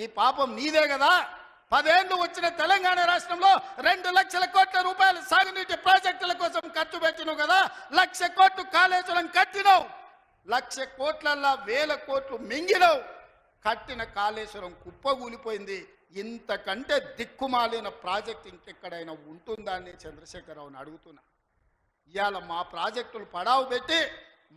ఈ పాపం నీదే కదా. 10 ఏళ్ళు వచ్చిన తెలంగాణ రాష్ట్రంలో 2 లక్షల కోట్ల రూపాయలు సాగునీటి ప్రాజెక్టుల కోసం ఖర్చు పెట్టినావు కదా. 1,00,000 కోట్లు కాళేశ్వరం కట్టినావు. 1,00,000 కోట్లల్లా 1,000 కోట్లు మింగినావు. కట్టిన కాళేశ్వరం కుప్పగూలిపోయింది. ఇంతకంటే దిక్కుమాలిన ప్రాజెక్ట్ ఇంకెక్కడైనా ఉంటుందా అని చంద్రశేఖరరావుని అడుగుతున్నా. ఇవాళ మా ప్రాజెక్టులు పడావు పెట్టి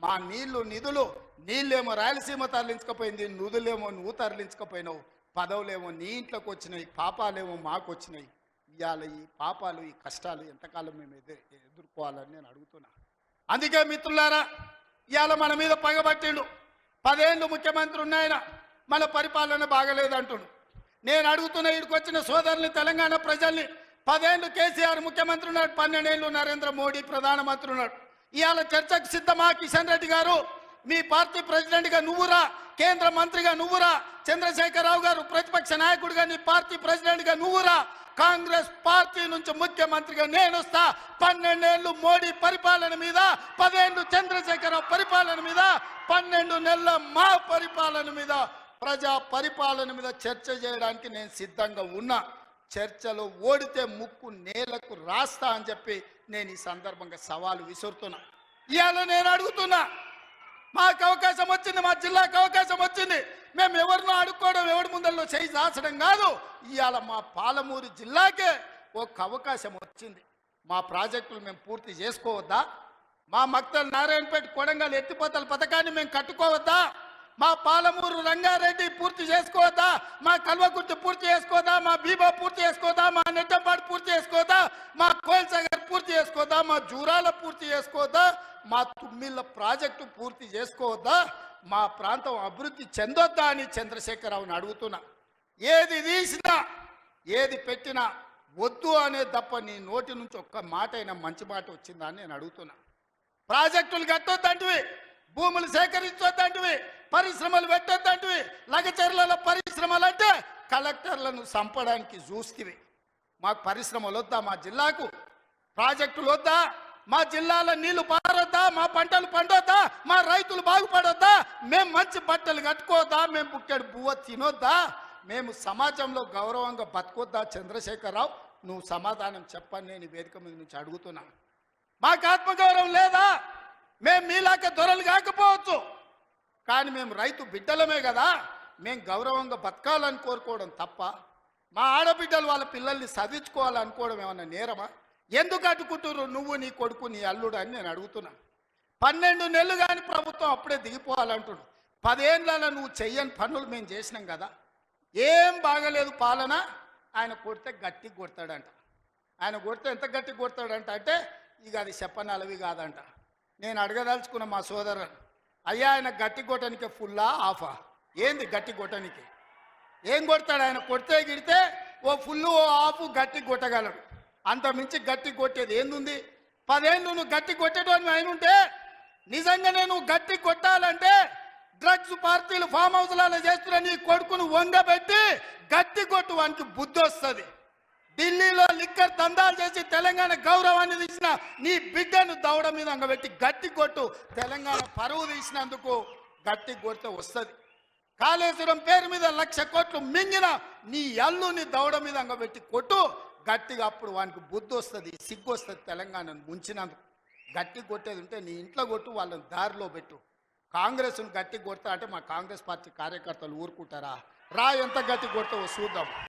మా నిధులు నీళ్ళేమో రాయలసీమ తరలించకపోయింది, నిధులేమో నువ్వు తరలించకపోయినావు. పదవులేమో నీ ఇంట్లోకి వచ్చినాయి, పాపాలేమో మాకు వచ్చినాయి. ఇవాళ ఈ పాపాలు ఈ కష్టాలు ఎంతకాలం మేము ఎదుర్కోవాలని నేను అడుగుతున్నా. అందుకే మిత్రులారా, ఇవాళ మన మీద పగబట్టిండు. 10 ఏళ్ళు ముఖ్యమంత్రి ఉన్నాయన, మన పరిపాలన బాగలేదంటుండు. నేను అడుగుతున్న ఇక్కడికి వచ్చిన సోదరుని, తెలంగాణ ప్రజల్ని, 10 ఏళ్ళు కేసీఆర్ ముఖ్యమంత్రి ఉన్నాడు, 12 ఏళ్ళు నరేంద్ర మోడీ ప్రధానమంత్రి ఉన్నాడు. ఇవాళ చర్చకు సిద్ధమా? కిషన్ రెడ్డి గారు మీ పార్టీ ప్రెసిడెంట్గా నువ్వురా, కేంద్ర మంత్రిగా నువ్వురా, చంద్రశేఖరరావు గారు ప్రతిపక్ష నాయకుడిగా నీ పార్టీ ప్రెసిడెంట్గా నువ్వురా, కాంగ్రెస్ పార్టీ నుంచి ముఖ్యమంత్రిగా నేను వస్తా. 12 ఏళ్ళు మోడీ పరిపాలన మీద, 10 ఏళ్ళు చంద్రశేఖరరావు పరిపాలన మీద, 12 నెలల మా పరిపాలన మీద, ప్రజా పరిపాలన మీద చర్చ చేయడానికి నేను సిద్ధంగా ఉన్నా. చర్చలో ఓడితే ముక్కు నేలకు రాస్తా అని చెప్పి నేను ఈ సందర్భంగా సవాలు విసురుతున్నా. ఇవాళ నేను అడుగుతున్నా, మాకు అవకాశం వచ్చింది, మా జిల్లాకు అవకాశం వచ్చింది. మేము ఎవరినో అడుక్కోవడం, ఎవరి ముందల్లో చేయి దాచడం కాదు. ఇవాళ మా పాలమూరు జిల్లాకే ఒక అవకాశం వచ్చింది. మా ప్రాజెక్టులు మేము పూర్తి చేసుకోవద్దా? మా మక్తల్ నారాయణపేట కొడంగల్ ఎత్తిపోతల పథకాన్ని మేము కట్టుకోవద్దా? మా పాలమూరు రంగారెడ్డి పూర్తి చేసుకోవద్దా? మా కల్వకుర్తి పూర్తి చేసుకోవద్దా? మా బీబా పూర్తి చేసుకోవద్దా? మా నెట్టంపాడు పూర్తి చేసుకోవద్దా? మా కోల్సాగర్ పూర్తి చేసుకోవద్దా? మా జూరాల పూర్తి చేసుకోవద్దా? మా తుమ్మిళ్ళ ప్రాజెక్టు పూర్తి చేసుకోవద్దా? మా ప్రాంతం అభివృద్ధి చెందొద్దా అని చంద్రశేఖరరావుని అడుగుతున్నా. ఏది తీసినా ఏది పెట్టినా వద్దు అనే తప్ప నీ నోటి నుంచి ఒక్క మాట అయినా మంచి మాట వచ్చిందా అని నేను అడుగుతున్నా. ప్రాజెక్టులు కట్టొద్దంటివి, భూములు సేకరించొద్దంటివి, పరిశ్రమలు పెట్టొద్దంటివి. లగచర్లలో పరిశ్రమలు అంటే కలెక్టర్లను చంపడానికి చూస్తేవి. మాకు పరిశ్రమలు వద్దా? మా జిల్లాకు ప్రాజెక్టులు వద్దా? మా జిల్లాలో నీళ్లు పారొద్దా? మా పంటలు పండొద్దా? మా రైతులు బాగుపడొద్దా? మేము మంచి బట్టలు కట్టుకోవద్దా? మేము బుక్కెడు బువ్వ తినొద్దా? మేము సమాజంలో గౌరవంగా బతకొద్దా? చంద్రశేఖరరావు, నువ్వు సమాధానం చెప్పని నేను వేదిక మీద నుంచి అడుగుతున్నా. మాకు ఆత్మగౌరవం లేదా? మేము మీలాక దొరలు కాకపోవచ్చు, కానీ మేము రైతు బిడ్డలమే కదా. మేము గౌరవంగా బతకాలని కోరుకోవడం తప్ప, మా ఆడబిడ్డలు వాళ్ళ పిల్లల్ని చదివించుకోవాలనుకోవడం ఏమన్నా నేరమా? ఎందుకు అడ్డుకుంటున్నారు నువ్వు, నీ కొడుకు, నీ అల్లుడు అని నేను అడుగుతున్నా. 12 నెలలు కానీ ప్రభుత్వం అప్పుడే దిగిపోవాలంటున్నాడు. 10 ఏళ్ళలో నువ్వు చెయ్యని పనులు మేము చేసినాం కదా. ఏం బాగలేదు పాలన. ఆయన కొడితే గట్టి కొడతాడంట. ఆయన కొడితే ఎంత గట్టి కొడతాడంట అంటే ఇక అది చెప్పనలవి కాదంట. నేను అడగదలుచుకున్న మా సోదరు, అయ్యా ఆయన గట్టి కొట్టడానికి ఫుల్లా ఆఫా? ఏంది గట్టి కొట్టడానికి? ఏం కొడతాడు ఆయన? కొడితే గిడితే ఓ ఫుల్లు ఓ ఆఫ్ గట్టి కొట్టగలడు. అంత మించి గట్టి కొట్టేది ఏందుంది? 10 ఏళ్ళు నువ్వు గట్టి కొట్టేటోని ఆయన ఉంటే, నిజంగానే నువ్వు గట్టి కొట్టాలంటే డ్రగ్స్ పార్టీలు ఫామ్ హౌస్లలో చేస్తున్న నీ కొడుకును వంగబెట్టి గట్టి కొట్టు, వానికి బుద్ధి వస్తుంది. ఢిల్లీలో లిక్కర్ దందాలు చేసి తెలంగాణ గౌరవాన్ని తీసిన నీ బిడ్డను దవడ మీద అంగబెట్టి గట్టి కొట్టు. తెలంగాణ పరువు తీసినందుకు గట్టి కొడితే వస్తుంది. కాళేశ్వరం పేరు మీద 1,00,000 కోట్లు మింగిన నీ అల్లుని దవడ మీద అంగబెట్టి కొట్టు గట్టిగా. అప్పుడు వానికి బుద్ధి వస్తుంది, సిగ్గు వస్తుంది. తెలంగాణను ముంచినందుకు గట్టి కొట్టేది ఉంటే నీ ఇంట్లో కొట్టు, వాళ్ళని దారిలో పెట్టు. కాంగ్రెస్ను గట్టి కొడతా అంటే మా కాంగ్రెస్ పార్టీ కార్యకర్తలు ఊరుకుంటారా? రా, ఎంత గట్టి కొడతావో చూద్దాం.